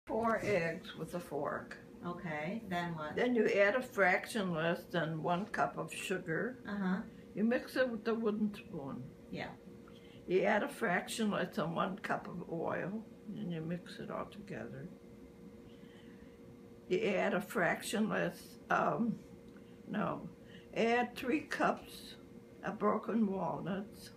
4 eggs with a fork. Okay, then what? Then you add a fraction less than 1 cup of sugar. You mix it with the wooden spoon. Yeah. You add a fraction less than 1 cup of oil, and you mix it all together. You add a fraction less, add 3 cups of broken walnuts.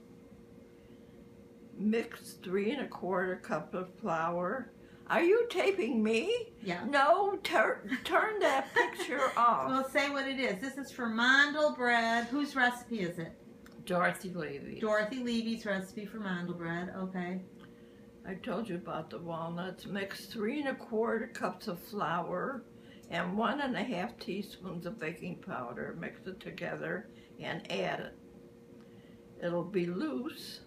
Mix 3 1/4 cups of flour. Are you taping me? Yeah. No, turn that picture off. Well, say what it is. This is for Mandel bread. Whose recipe is it? Dorothy Levy. Dorothy Levy's recipe for Mandel bread. Okay. I told you about the walnuts. Mix 3 1/4 cups of flour and 1 1/2 teaspoons of baking powder. Mix it together and add it. It'll be loose.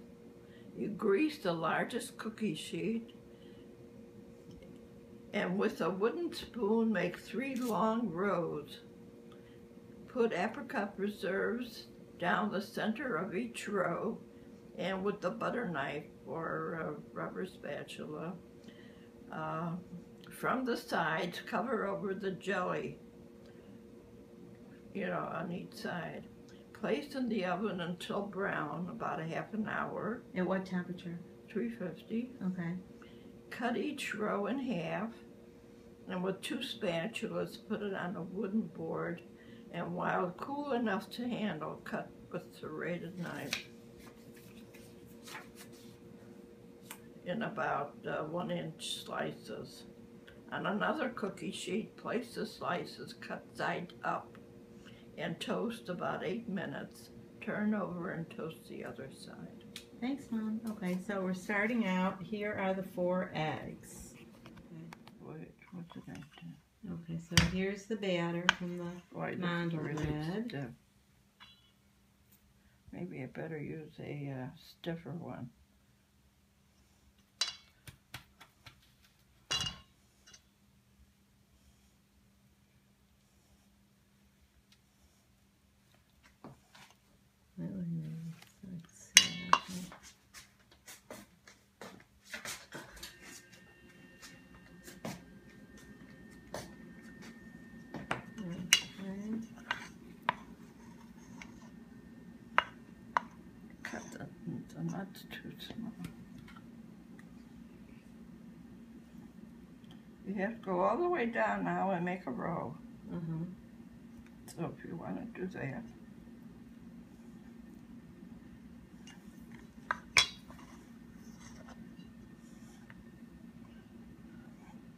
You grease the largest cookie sheet, and with a wooden spoon make 3 long rows. Put apricot preserves down the center of each row, and with the butter knife or a rubber spatula, from the sides, cover over the jelly, on each side. Place in the oven until brown, about a half an hour. At what temperature? 350. Okay. Cut each row in half, and with 2 spatulas, put it on a wooden board, and while cool enough to handle, cut with a serrated knife in about 1-inch slices. On another cookie sheet, place the slices cut side up and toast about 8 minutes. Turn over and toast the other side. Thanks, Mom. Okay, so we're starting out. Here are the 4 eggs. Wait, what did I do? Okay, so here's the batter from the Mandel bread. Stiff. Maybe I better use a stiffer one. Cut the nuts too small. You have to go all the way down now and make a row. So if you want to do that.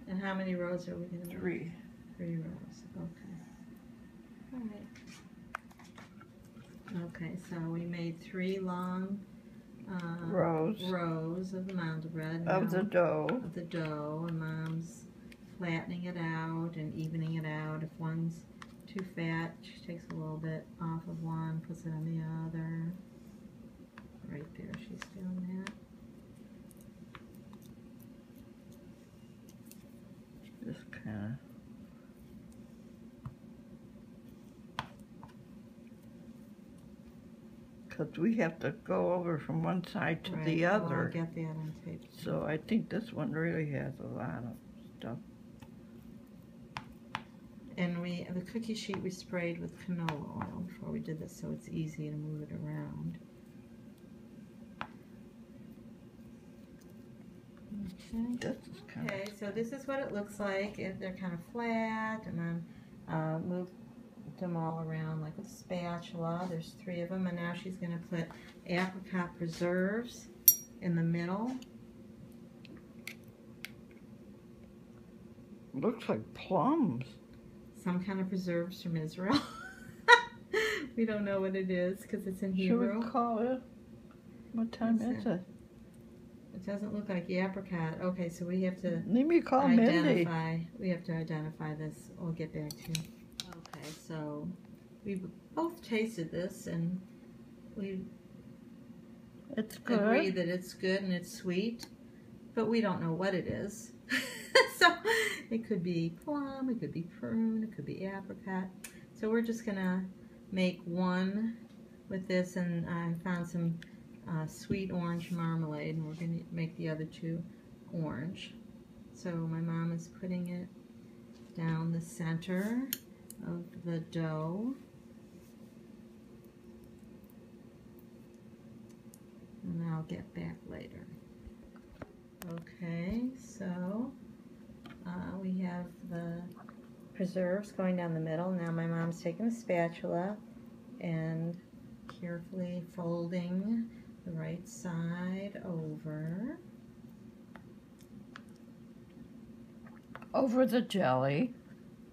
And how many rows are we going to make? 3. 3 rows. Okay. All right. Okay, so we made 3 long rows of the Mandel bread. Of the dough. Of the dough, and Mom's flattening it out and evening it out. If one's too fat, she takes a little bit off of one, puts it on the other. Right there, she's doing that. Just kind of, because we have to go over from one side to the other. Well, I'll get that on tape. So I think this one really has a lot of stuff. And the cookie sheet we sprayed with canola oil before we did this, so it's easy to move it around. Okay, so this is what it looks like. They're kind of flat, and then move them all around like a spatula. There's 3 of them, and now she's going to put apricot preserves in the middle. Looks like plums. Some kind of preserves from Israel. We don't know what it is because it's in Hebrew. Should we call it? What time is it? It doesn't look like apricot. Okay, so we have to identify. We have to identify this. We'll get back to you. Okay, so we both tasted this, and we agree that it's good and it's sweet, but we don't know what it is. So it could be plum, it could be prune, it could be apricot. So we're just gonna make one with this, and I found some sweet orange marmalade, and we're going to make the other 2 orange. So my mom is putting it down the center of the dough. And I'll get back later. Okay, so we have the preserves going down the middle. Now my mom's taking a spatula and carefully folding the right side over. Over the jelly.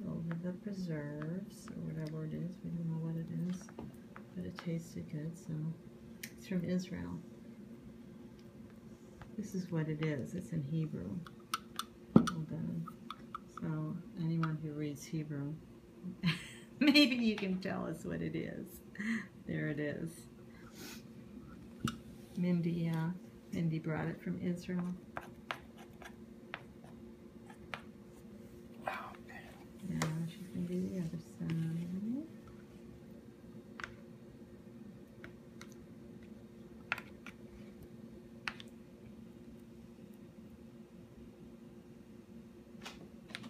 Over the preserves, or whatever it is. We don't know what it is, but it tasted good, so it's from Israel. This is what it is. It's in Hebrew. Hold on. So anyone who reads Hebrew, maybe you can tell us what it is. There it is. Mindy brought it from Israel. Now she's going to do the other side.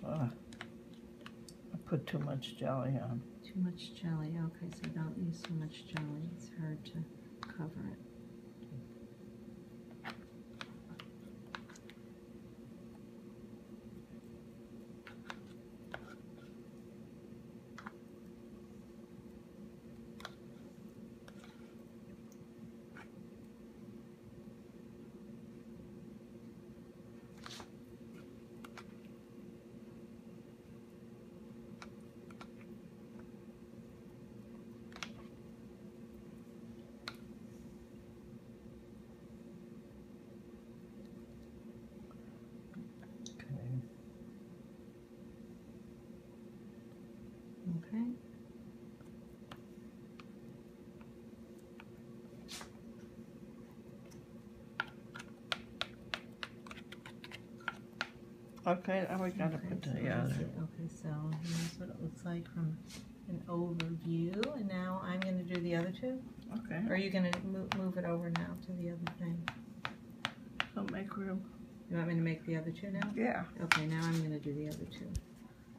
I put too much jelly on. Too much jelly. Okay, so don't use too much jelly. It's hard to cover it. Okay. Okay, now we gotta put so the other. Okay, so here's what it looks like from an overview, and now I'm going to do the other two. Okay. Or are you going to move it over now to the other thing? So make room. You want me to make the other two now? Yeah. Okay, now I'm going to do the other two.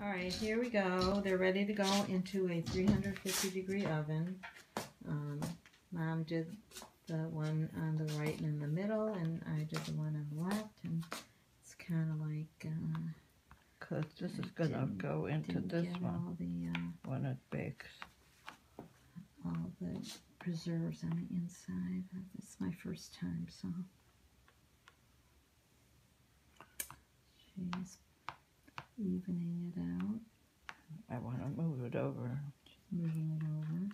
All right, here we go. They're ready to go into a 350-degree oven. Mom did the one on the right and in the middle, and I did the one on the left, and it's kind of like... Because this is going to go into this one all the, when it bakes. all the preserves on the inside. It's my first time, so... She's evening it out. I want to move it over. She's moving it over.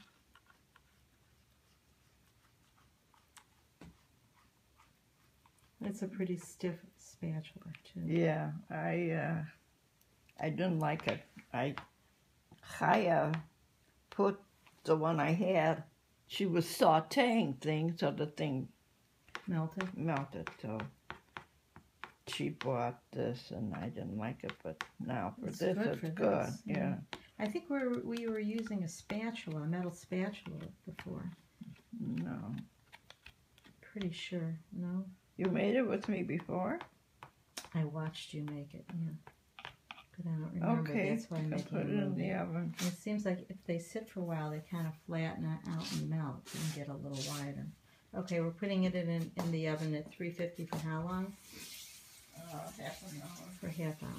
It's a pretty stiff spatula too. Yeah, I didn't like it. Chaya put the one I had. She was sautéing things, so the thing melted. So she bought this, and I didn't like it. But now for It's this, good it's for good. this, Yeah. I think we were using a spatula, a metal spatula before. No. Pretty sure. No. You made it with me before? I watched you make it. Yeah. But I don't remember. Okay. That's why I'm making put it in the oven. It seems like if they sit for a while, they kind of flatten out and melt and get a little wider. Okay, we're putting it in the oven at 350 for how long? Half an hour. For half hour.